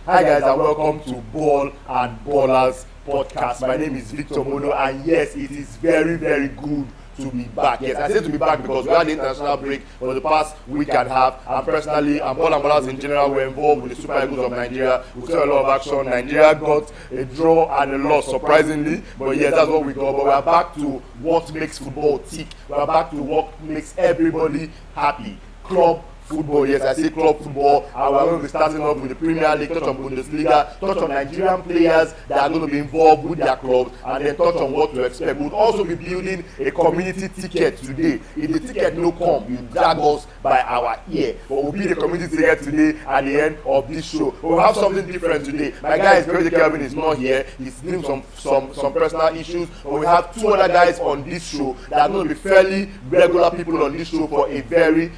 Hi guys and welcome to Ball and Ballers podcast. My name is Victor Modo and yes, it is very good to be back. Yes, I say to be back because we had the international break for the past week and a half, and personally and Ball and Ballers in general were involved with the Super Eagles of Nigeria. We saw a lot of action. Nigeria got a draw and a loss surprisingly, but yes, that's what we got. But we are back to what makes football tick. We are back to what makes everybody happy. Club football, yes, I say club football, and we're going to be starting off with the Premier League, touch on Bundesliga, touch on Nigerian players that are going to be involved with their clubs, and then touch on what to expect. We'll also be building a community ticket today. If the ticket no come, you drag us by our ear, but we'll build a community ticket today at the end of this show. We'll have something different today. My guy is Kelvin is not here. He's dealing some personal issues, but we have two other guys on this show that are going to be fairly regular people on this show for a very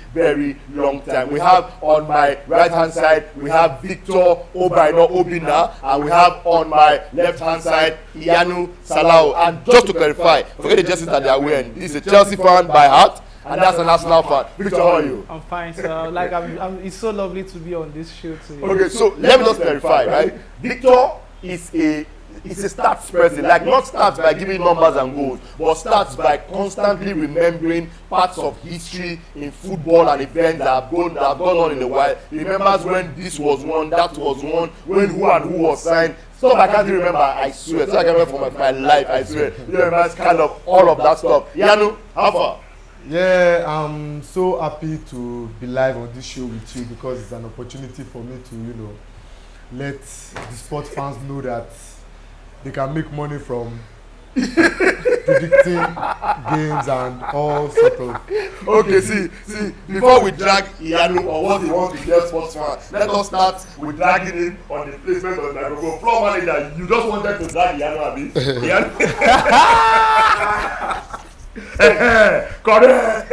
long time. We have on my right hand side, we have Victor Modo, and we have on my left hand side Iyanu Salau. And just to clarify, forget the jerseys that they are wearing. This is a Chelsea fan by heart, and that's an Arsenal fan. Victor, how are you? I'm fine, sir. Like it's so lovely to be on this show today. Okay, so let me just clarify, right? Victor is a stats person, like not stats by giving numbers and goals, but stats by constantly remembering parts of history in football and events that have gone on in the wild. He remembers when this was won, that was won, when who and who was signed. Stuff I can't even remember, I swear. So I can remember for my life, I swear. He remembers kind of all of that stuff. Iyanu, how far? Yeah, I'm so happy to be live on this show with you because it's an opportunity for me to, let the sports fans know that they can make money from predicting games and all sort of. Okay, see, before we drag Iyanu or what he wants to get sports fans, let us start with dragging him on the placement of the microphone. Floor manager, you just wanted to drag Iyanu, abi? Correct.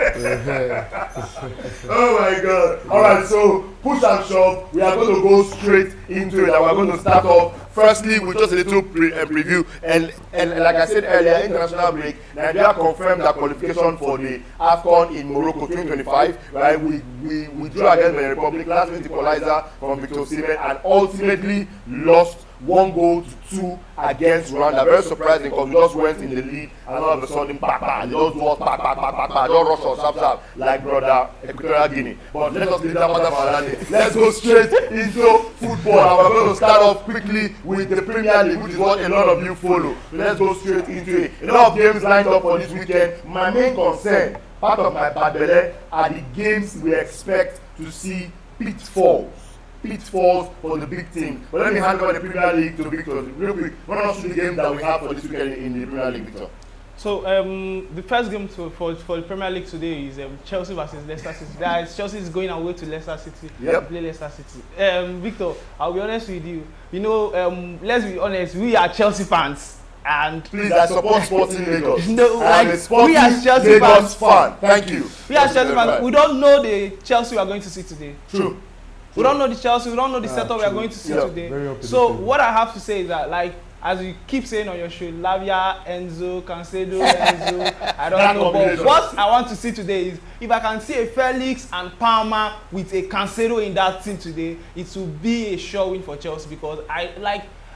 Oh my God. Alright, so push and shove, we are going to go straight into it, and we're going to start off firstly with just a little preview, and like I said earlier, international break, Nigeria confirmed their qualification for the AFCON in Morocco 2025, right? We drew against the Republic, last minute equalizer from Victor Modo, and ultimately lost 1-2 against Rwanda. Very surprising because we just went in the lead and all of a sudden, they just do us, don't rush us, sharp, like brother Equatorial Guinea. But let us leave that matter for another day. Let's go straight into football, and we're going to start off quickly with the Premier League, which is what a lot of you follow. So let's go straight into it. A lot of games lined up for this weekend. My main concern, part of my bad belly, are the games we expect to see pitfalls for the big team. But let me hand over the Premier League to Victor. Real quick, run us through the game that we have for this weekend in the Premier League, Victor. So the first game for the Premier League today is Chelsea versus Leicester City. Chelsea is going away to Leicester City to play Leicester City. Victor, I'll be honest with you. Let's be honest, we are Chelsea fans. And please, I support Sporting Lagos. No, like we as Chelsea Lagos fan. Thank you. We as Chelsea fans, we don't know the Chelsea we are going to see today. True. We don't know the Chelsea, we don't know the setup we are going to see today. So what I have to say is that, like, as you keep saying on your show, Lavia, Enzo, Cancedo, I don't know. But what I want to see today is if I can see a Felix and Palmer with a Cancedo in that team today, it will be a sure win for Chelsea because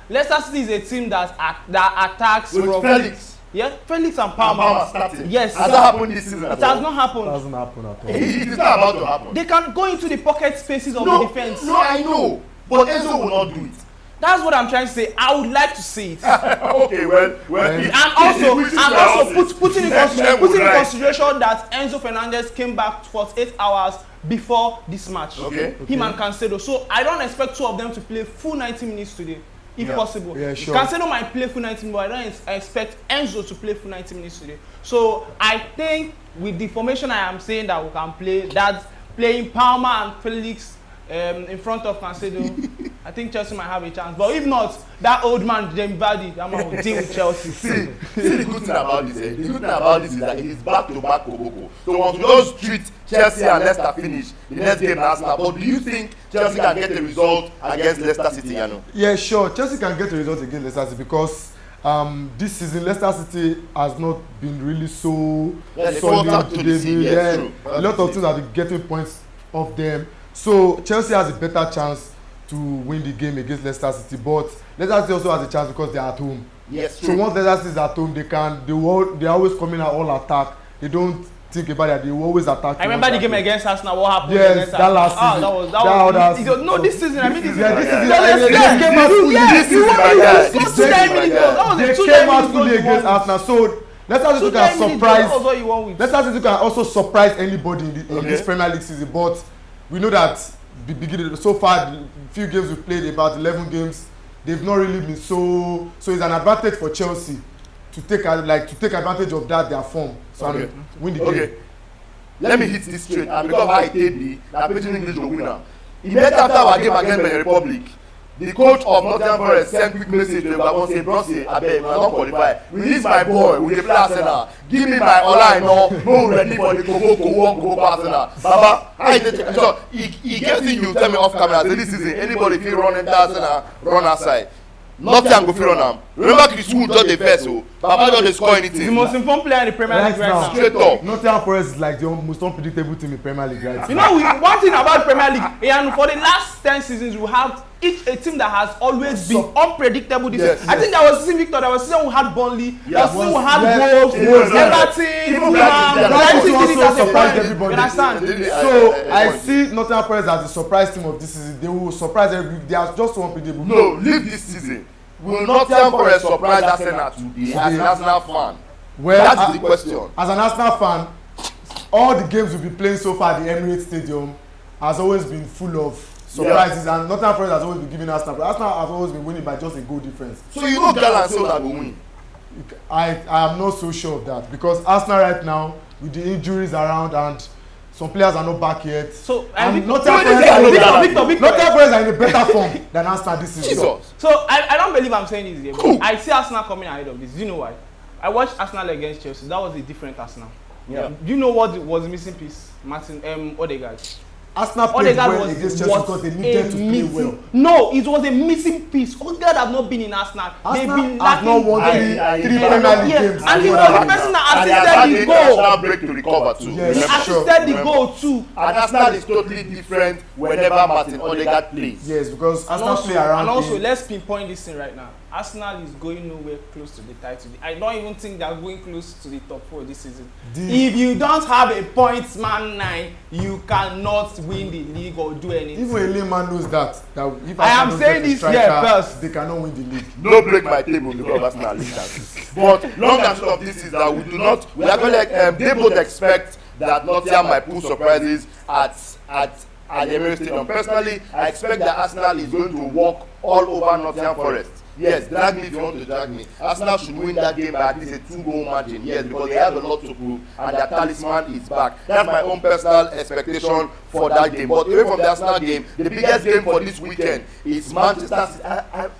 Leicester City is a team that attacks with Felix. Yeah, Felix and Palmer starting. Yes. Has that happened this season? It has not happened. It hasn't happened at all. It is not about to happen. They can go into the pocket spaces of the defense. No, I know. But Enzo will not do it. That's what I'm trying to say. I would like to see it. Okay, well, and also putting in consideration that Enzo Fernandez came back for 8 hours before this match. Okay. Him and Cancedo. So I don't expect two of them to play full 90 minutes today. If possible. Yeah, sure. Cancelo might play full 90 minutes, but I don't expect Enzo to play full 90 minutes today. So I think with the formation I am saying that we can play, that's playing Palmer and Felix in front of Cancedo, I think Chelsea might have a chance. But if not, that old man, Jamie Vardy, that man will deal with Chelsea. See the good thing about this, the good thing about this is that it is back-to-back Koboko. So once we just treat Chelsea and Leicester finish, the next game Arsenal. But do you think Chelsea can get a result against Leicester City, Iyanu? Yeah, sure. Chelsea can get a result against Leicester City because this season Leicester City has not been really so solid. A lot of teams have been getting points off them. So Chelsea has a better chance to win the game against Leicester City, but Leicester City also has a chance because they are at home. Yes, so once Leicester City is at home, they always come in and all attack. They don't think about it. They will always attack. I remember the game against Arsenal. What happened? Yes, that last season. That was no, this season. I mean, this season. They came out fully against Arsenal. So Leicester City can surprise. Leicester City can also surprise anybody in this Premier League season. But we know that so far, the few games we've played, about 11 games, they've not really been so. So it's an advantage for Chelsea to take advantage of their form. So win the game. Let me hit this straight, and because I did the Pidgin English will win now. Immediately after our game against the Republic, the coach of Nottingham Forest sent quick message to Gabon saying, "Bronze, I beg, we are not qualified. Release my boy, we dey play Arsenal. Give me my online, no ready for the Koboko Arsenal. Baba, how you take it? So he gave thing you tell me off camera. Say this season, anybody feel run enter Arsenal, run outside. Nothing go fit run am. Remember Chris Wood just dey first o. Baba just dey score anything. He's the most informed player in the Premier League right now. Straight up. Nottingham Forest is like the most unpredictable team in Premier League right now. You know, one thing about Premier League, and for the last 10 seasons, we have a team that has always been unpredictable this year. I think there was season Victor, there was season we had Burnley, there was season we had Wolves, Everton, Fulham, you understand? So I see Nottingham Forest as the surprise team of this season. They will surprise everybody. They are just so unpredictable. No, leave this season. Will Nottingham Forest surprise Arsenal today as an Arsenal fan? Well, that is the question. As an Arsenal fan, all the games we've been playing so far at the Emirates Stadium has always been full of surprises, and Nottingham Forest has always been giving Arsenal. But Arsenal has always been winning by just a goal difference. So you know Gallant say that will win. I am not so sure of that because Arsenal right now with the injuries around and some players are not back yet. So Nottingham Forest are in a better form than Arsenal this season. Jesus. So I don't believe I'm saying this here. Cool. I see Arsenal coming ahead of this. Do you know why? I watched Arsenal against Chelsea. That was a different Arsenal. Yeah. Do you know what was the missing piece? Odegaard. Arsenal played well against Chelsea because they needed to play well. No, it was a missing piece. Odegaard have not been in Arsenal. They've been lacking. Not won three Premier League games. And he was the person that assisted the goal. Arsenal break to recover too. Yes, he assisted the goal too. And Arsenal is totally different whenever Martin Odegaard plays. Yes, because Arsenal play around. And also, let's pinpoint this thing right now. Arsenal is going nowhere close to the title. I don't even think they're going close to the top 4 this season. If you don't have a points man 9, you cannot win the league or do anything. Even a layman knows that if I am saying this here first, they cannot win the league. No break my table because Arsenal league. But long and short of this is that we are going to they both expect that Nottingham might pull surprises at the Emirates Stadium. Personally, I expect that Arsenal is going to walk all over Nottingham Forest. Yes, drag me if you want to drag me. Arsenal should win that game by at least a 2-goal margin. Yes, because they have a lot to prove and their talisman is back. That's my own personal expectation for that game. But away from the Arsenal game, the biggest game for this weekend is Manchester City. I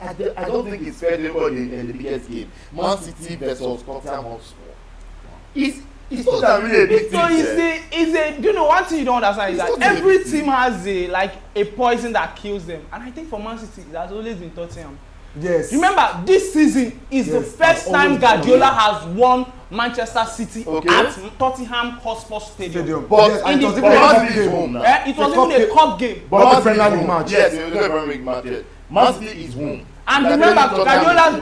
don't think it's fair to call the biggest game. Man City versus Tottenham Hotspur. It's not really a big thing. So you know one thing you don't understand is that every team has a poison that kills them. And I think for Man City, it has always been Tottenham. Yes. Remember, this season is the first time Guardiola has won Manchester City at Tottenham Hotspur Stadium. But it was even a cup game. But the Premier League match. Yes, it was a Premier League match. Man City is home. And remember,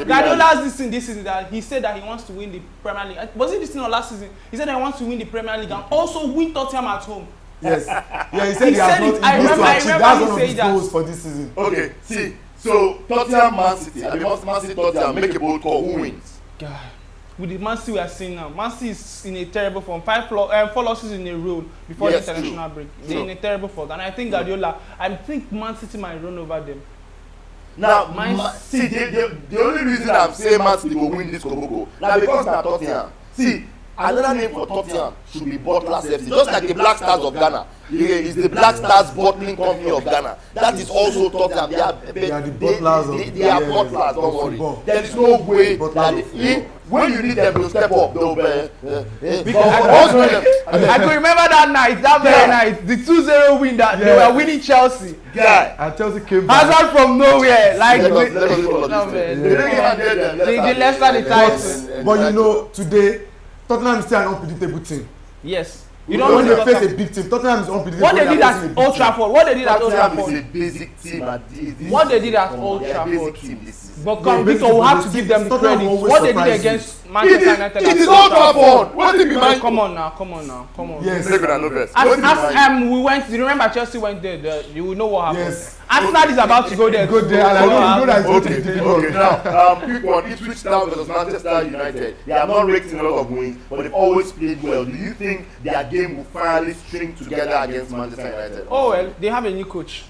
Guardiola's this season that he said that he wants to win the Premier League. Was it this season or last season? He said that he wants to win the Premier League and also win Tottenham at home. Yes. Yeah, he said he has not. I remember that's one of his goals for this season. Okay, see. So Tottenham, Man City, Man City, Tottenham, make a bold call. Who wins? God, with the Man City we are seeing now, Man City is in a terrible form. 4 losses in a row before the international break. They're in a terrible form, and I think Guardiola. I think Man City might run over them. Now, see, the only reason I'm saying Man City will win this Koboko now because they're Tottenham. See, another name for Tottenham should be Butlers FC, just like the Black Stars of Ghana. Is the Black Stars bottling company of Ghana. That is also Tottenham. They are the butlers. They are butlers. Don't worry. There is no way that when you need them to step up, they'll I can remember that night, that very night, the 2-0 win that they were winning Chelsea. And Chelsea came back. Hazard from nowhere, like they left the title. But you know, today Tottenham is still an unpredictable team. Yes. You don't when know they face a big team. Tottenham is unpredictable. What they did at Old Trafford. What they did at Old Tottenham is Trafford. a basic team. What they did at Old Trafford. Basic team this season. But come, Victor, we have to give them the credit. What they did against Manchester United. It is Old Trafford. What did you mind? Come on now. Yes. As we went, you remember Chelsea went there. You will know what happened. Yes. Arsenal is about to go there. Go there, and I know that it's going to be difficult. Okay, now, quick one. Ipswich Town versus Manchester United. They have not raked in a lot of wins, but they've always played well. Do you think their game will finally string together against Manchester United? Oh well, they have a new coach.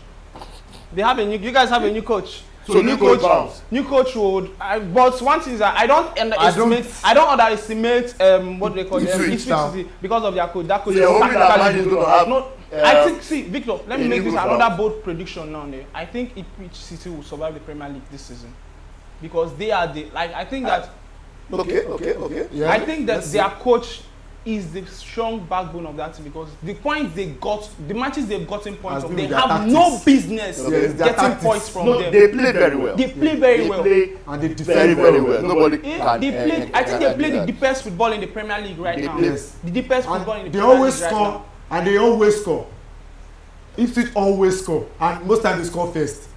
You guys have a new coach. So new coach bounce. New coach would. But one thing is that I don't underestimate what they call Ipswich City because of their coach. That coach So you're hoping that Man U don't have. No, I think. See, Victor, let me make this another bounce. bold prediction now. I think Ipswich City will survive the Premier League this season because they are the I think that. Okay. Yeah, I think that their coach is the strong backbone of that team because the points they got, the matches they've gotten points from, they have no business getting points from them. They play very well. They play very well. And they defend very well. Nobody can. I think they play the deepest football in the Premier League right now. Yes. The deepest football in the They Premier always League right score, now. and they always score. Ipswich always score, and most times they score first.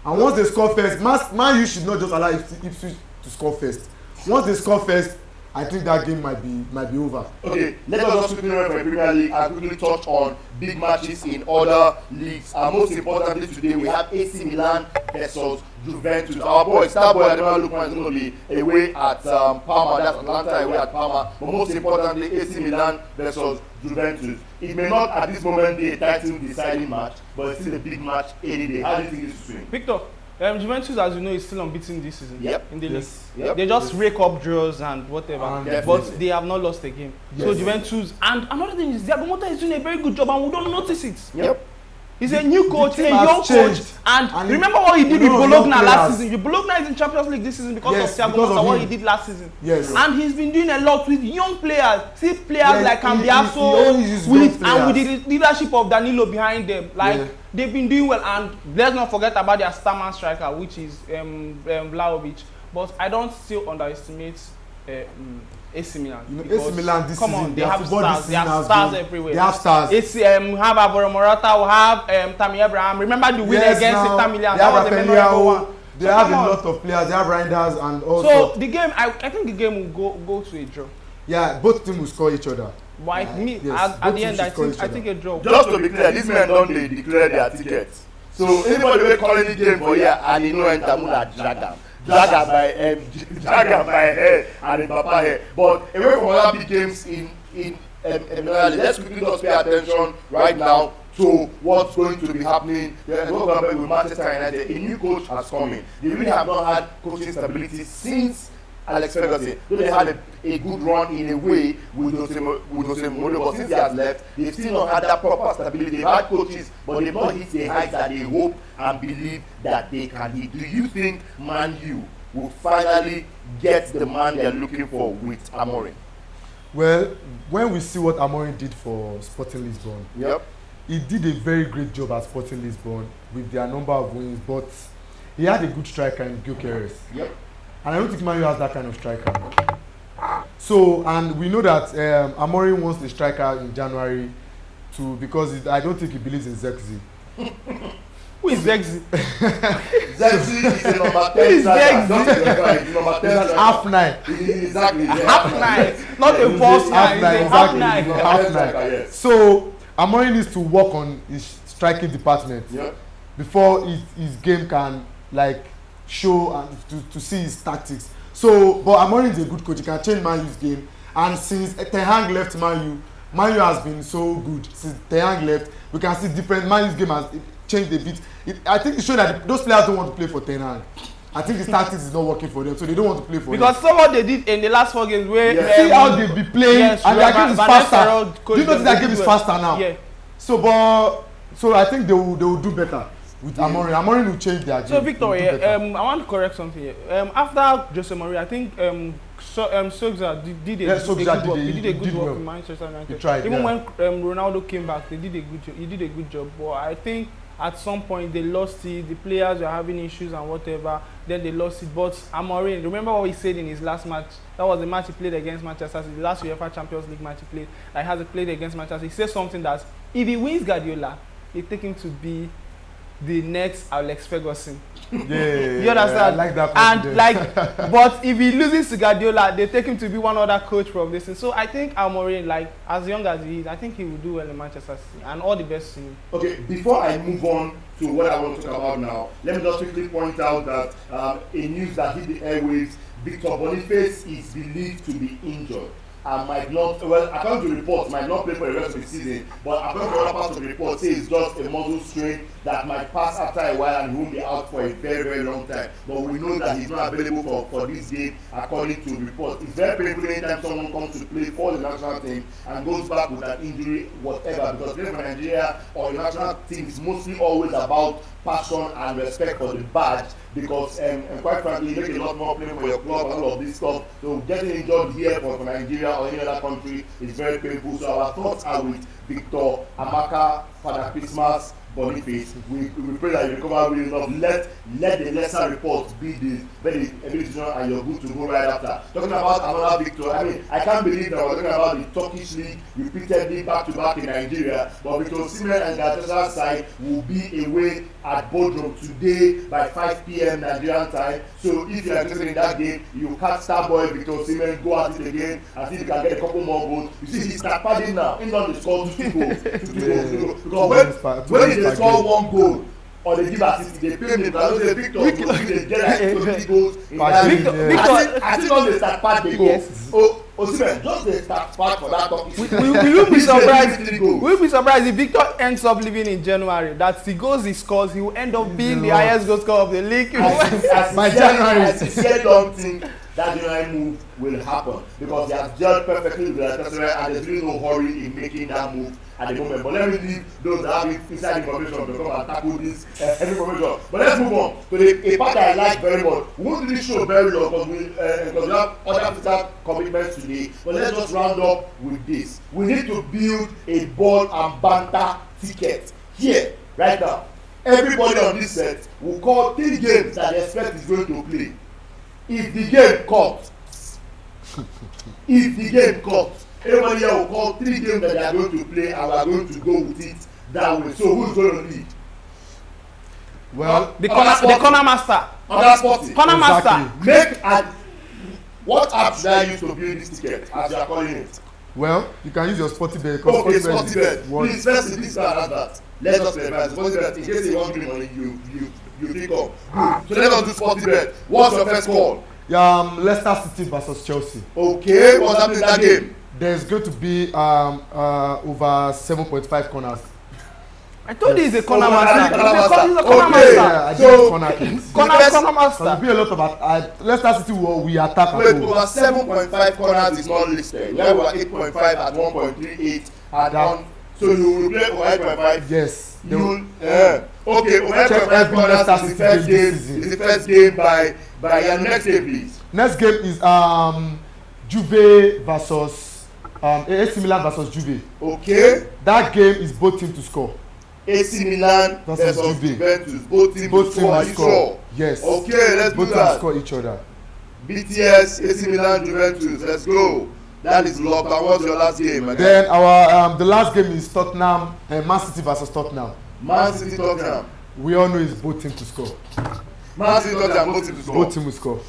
And once they score first, Man U should not just allow Ipswich to score first. Once they score first, I think that game might be over. Okay, let us just quickly run for the Premier League and quickly touch on big matches in other leagues. And most importantly today, we have AC Milan versus Juventus. Our boy, star boy Ademola Lookman is going to be away at Parma. That's Atlanta away at Parma. But most importantly, AC Milan versus Juventus. It may not at this moment be a title deciding match, but it's still a big match any day. How do you think this is swing? Victor, Juventus, as you know, is still unbeaten this season. Yep. In the league. Yep. They just rake up draws and whatever, but they have not lost a game. Yes. So Juventus, and another thing is, Thiago Motta is doing a very good job, and we don't notice it. Yep. He's a new coach, a has young changed. coach, and remember what he did with young Bologna last players. season. Bologna is in Champions League this season because Yes, of Thiago because of Motta, what him. he did last season. Yes. And he's been doing a lot with young players. See players Yes, like he Cambiaso, always uses young and with players. the leadership of Danilo behind them. Like Yeah. they've been doing well, and let's not forget about their starman striker, which is Vlahovic. But I don't still underestimate AC Milan. AC Milan this come season, on, they their have football stars. this They season have has stars been- everywhere. They have stars. It's we have Alvaro Morata, we have Tammy Abraham. Remember the win against Inter Milan? They have That was a memorable one. They So have come a on. lot of players. They have Reinders and also. So the game, I think the game will go to a draw. Yeah, both teams will score each other. But me, Yes, at both the teams end, I should score think each I think a draw. Just to be clear, these men don't they declare their tickets. So anybody will call any game for here and he know enter Mula drag am by head and in Papa head. But away from other big games in let's quickly just pay attention right now to what's going to be happening with Manchester United. A new coach has come in. They really have not had coaching stability since Alex Ferguson. Though they had a good run in a way with Jose Modo, but since he has left, they've still not had that proper stability. They've had coaches, but they've not hit the heights that they hope and believe that they can hit. Do you think Man U will finally get the man they're looking for with Amorim? Well, when we see what Amorim did for Sporting Lisbon, Yep. he did a very great job at Sporting Lisbon with their number of wins, but he had a good striker in Gyökeres. Yep. And I don't think Man U has that kind of striker. So, and we know that Amorim wants the striker in January because I don't think he believes in Zexi. Who is Zexi? Zexi is a number 10 Who is striker. Zexi? Just to clarify, he's number 10 striker. Half nine. Exactly. Half nine, not a false nine. It's a half nine. Half nine. Yes. So Amorim needs to work on his striking department Yep. before his game can like show and to see his tactics. So, but Amorim is a good coach. He can change Man U's game. And since Ten Hag left Man U has been so good. Since Ten Hag left, we can see different. Man U's game has changed a bit. I think it showed that those players don't want to play for Ten Hag. I think his tactics is not working for them, so they don't want to play for Because him. some what they did in the last 4 games where See how they be playing, yes, and their game is faster. Do you notice their game is faster now? Yeah. So I think they will do better with Amorim. Amorim will change their game. So Victor, They will do better. I want to correct something here. After Jose Mourinho, I think Solskjaer did a good work well. in Manchester United. He tried, Even yeah. when Ronaldo came back, they did a good job. He did a good job. But I think at some point they lost it, the players were having issues and whatever, then they lost it. But Amorim, remember what he said in his last match? That was the match he played against Manchester City, the last UEFA Champions League match he played. Like, has played against Manchester City. He said something that if he wins Guardiola, they take him to be the next Alex Ferguson. You understand? I like that and like, but if he loses to Guardiola, they take him to be one other coach from this. So I think Amorim, like, as young as he is, I think he will do well in Manchester City, and all the best to him. Okay, before I move on to what I want to talk about now, let me just quickly point out that a news that hit the airwaves: Victor Boniface is believed to be injured and might not, well, according to reports, might not play for the rest of the season, but according to other parts of the report, say it's just a muscle strain that might pass after a while and he won't be out for a very, very long time. But we know that he's not available for this game, according to reports. It's very painful anytime someone comes to play for the national team and goes back with an injury, whatever, because playing for Nigeria or the national team is mostly always about passion and respect for the badge, because and quite frankly, you make a lot more playing for your club and all of this stuff. So getting injured here for Nigeria or any other country is very painful. So our thoughts are with Victor, Amaka, Father Christmas, Boniface. We pray that you recover really enough. Let the lesser reports be the very decision and you're good to go right after. Talking about another Victor, I mean, I can't believe that we're talking about the Turkish league repeatedly back to back in Nigeria, but Victor Osimhen and Galatasaray side will be away at Bodrum today by 5 p.m. Nigerian time. So if you are interested in that game, you catch Starboy Victor Osimhen, go at it again and see if you can get a couple more goals. You see, he's start padding now. He's not scored 2 goals. Because when they score 1 goal or they give assist, they pay me because they Victor they get like 20 goals in that game. I think on the start part they go. Oh, Osimhen, just the start part for that Turkish. Will you be surprised? Will you be surprised if Victor ends up leaving in January? That the goals he scores, he will end up being the highest goal scorer of the league. By January, I sincerely don't think that January move will happen because he has gelled perfectly with Galatasaray and there's really no hurry in making that move at the moment. But let me leave those that have inside information to come and tackle this information. But let's move on to a part that I like very much. We won't really show very long because we have other physical commitments today. But let's just round up with this. We need to build a ball and banter ticket here, right now. Everybody on this set will call 3 games that they expect is going to play. If the game comes, everybody here will call 3 games that they are going to play and we are going to go with it that way. So who's going to lead? Well, the corner master. Corner master. What app should I use to build this ticket as you are calling it? Well, you can use your Sportybet. Okay, Sportybet. Please first this and that. Let us advise. Sportybet in case you want to money, you think of. So let us do Sportybet. What's your first call? Leicester City versus Chelsea. Okay, what's happening in that game? There's going to be over 7.5 corners. I told you he's a corner master. He's a corner master. Yeah, I did corner kicks. Corner master. There'll be a lot of Leicester City we attack. Wait, over 7.5 corners is not listed. We have 8.5 at 1.38 at 1. So you will play over 8.5. Yes. Okay, over 8.5 corners is the first game by your next game, please. Next game is Juve versus AC Milan versus Juve. Okay. That game is both teams to score. AC Milan versus Juventus. Both teams to score. Are you sure? Yes. Okay, let's do that. Both teams score each other. BTS, AC Milan, Juventus. Let's go. That is locked. And what's your last game? Then our the last game is Tottenham and Man City versus Tottenham. Man City, Tottenham. We all know it's both teams to score. Man City, Tottenham, both teams to score. Both teams will score.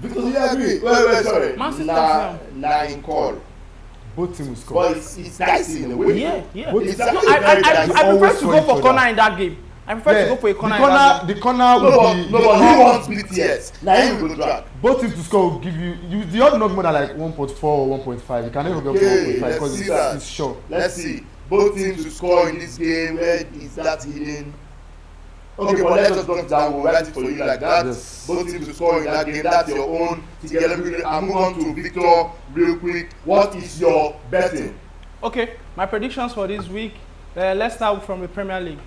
Victor, do you agree? Wait, sorry. Man City, Tottenham. Nine call. Both teams will score. But it's dicey in a way. Yeah. It's I prefer to go for corner in that game. I prefer to go for a corner. The corner will be. No, but who wants BTS? Now he will drag. Both teams to score will give you the odds not more than like 1.4 or 1.5. You can never go for 1.5 because it's short. Let's see. Both teams to score in this game. Where is that hidden? Okay, but let's just drop it down. We'll write it for you like that. Yes. Both teams to score in that game. That's your own ticket. I'll move on to Victor real quick. What is your betting? Okay, my predictions for this week. Let's start from the Premier League.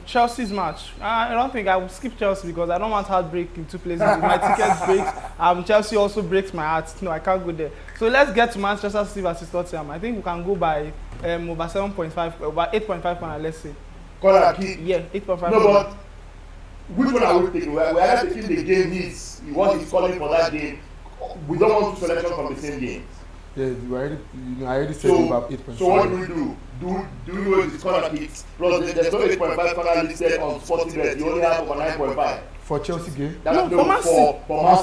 Chelsea's match. I don't think I will skip Chelsea because I don't want heartbreak in 2 places. If my ticket breaks, Chelsea also breaks my heart. No, I can't go there. So let's get to Manchester City versus Tottenham. I think we can go by over 7.5, over 8.5 corner, let's say. corner kick. Yeah, 8.5. No, but which one are we taking? We are taking the game what he's calling for that game. We don't want two selections from the same game. Yeah, I already said about 8.5. So what do we do? Do you know it's corner kicks? Plus, there's no 8.5 corner listed on Sportingbet. You only have over 9.5. For Chelsea game? No, for Man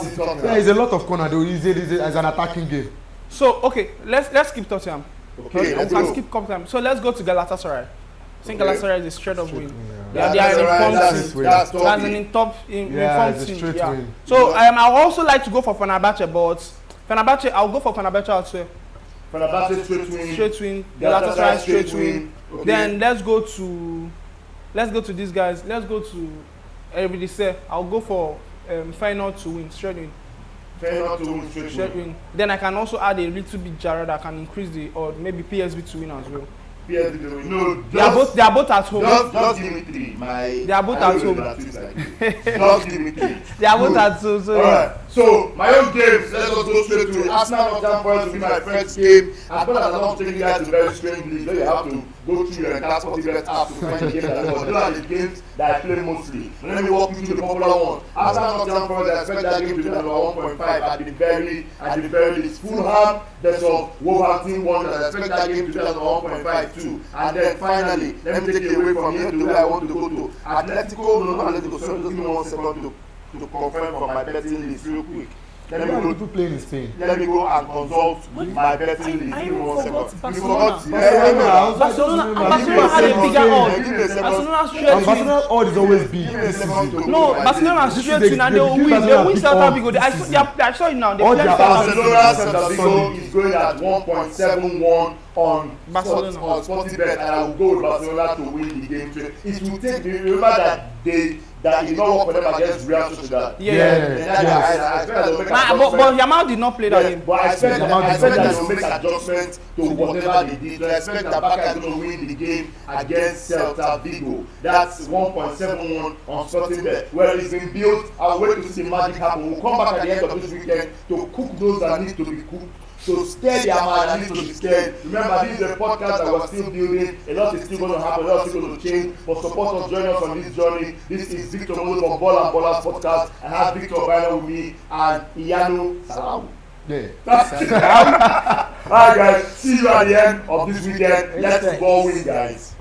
City. Yeah, it's a lot of corner though. It's an attacking game. So, okay, let's skip Tottenham. Okay, we can skip Tottenham. So let's go to Galatasaray. I think Galatasaray is a straight up win. Yeah, they are in form. That's an informed team. Yeah. So I would also like to go for Fenerbahce, but I'll go for Fenerbahce also. Fenerbahce straight win. Galatasaray straight win. Okay. Then let's go to these guys. Let's go to Eredivisie. I'll go for Feyenoord to win, straight win. Feyenoord to win, straight win. Then I can also add a little bit Jarrah that can increase or maybe PSV to win as well. PSV to win. No, they are both at home. Just give me 3. They are both at home. Just give me 3. They are both at home. So alright. So my own games. Let's go straight to Arsenal Nottingham Forest will be my first game. As well as I'm not taking you guys to very strange league. You have to go through your entire Sportingbet app to find the games that I watch. Those are the games that I play mostly. Let me walk you through the popular one. Arsenal Nottingham Forest, I expect that game to be at 1.5 at the very least. Fulham versus Wolverhampton Wanderers, I expect that game to be at 1.5 too. And then finally, let me take you away from here to where I want to go to. Atletico, sorry, just give me 1 second to confirm from my betting list real quick. Let me go playing in Spain. Let me go and consult my betting list. Give me 1 second. You forgot? Barcelona had a bigger odd. Barcelona straight win. Barcelona odd is always big. No, Barcelona straight win and they will win. They win Celta Vigo. I saw it now. They play Celta Vigo is going at 1.71 on Sportingbet, and I will go with Barcelona to win the game. It will take. Remember that it did not work for them against Real Sociedad. But Yamal did not play that game. But I expect that they will make adjustments to whatever they did. So I expect that Barca is going to win the game against Celta Vigo. That's 1.71 on Sportingbet. Well, it's been built. I'll wait to see the magic happen. We'll come back at the end of this weekend to cook those that need to be cooked. So scare their mind, I need to be scared. Remember, this is a podcast that we're still building. A lot is still going to happen, a lot is still going to change. For support us, join us on this journey. This is Victor Modo from Ball and Ballers podcast. I have Victor Modo with me and Iyanu Salau. Yeah. Alright guys, see you at the end of this weekend. Let's go win, guys.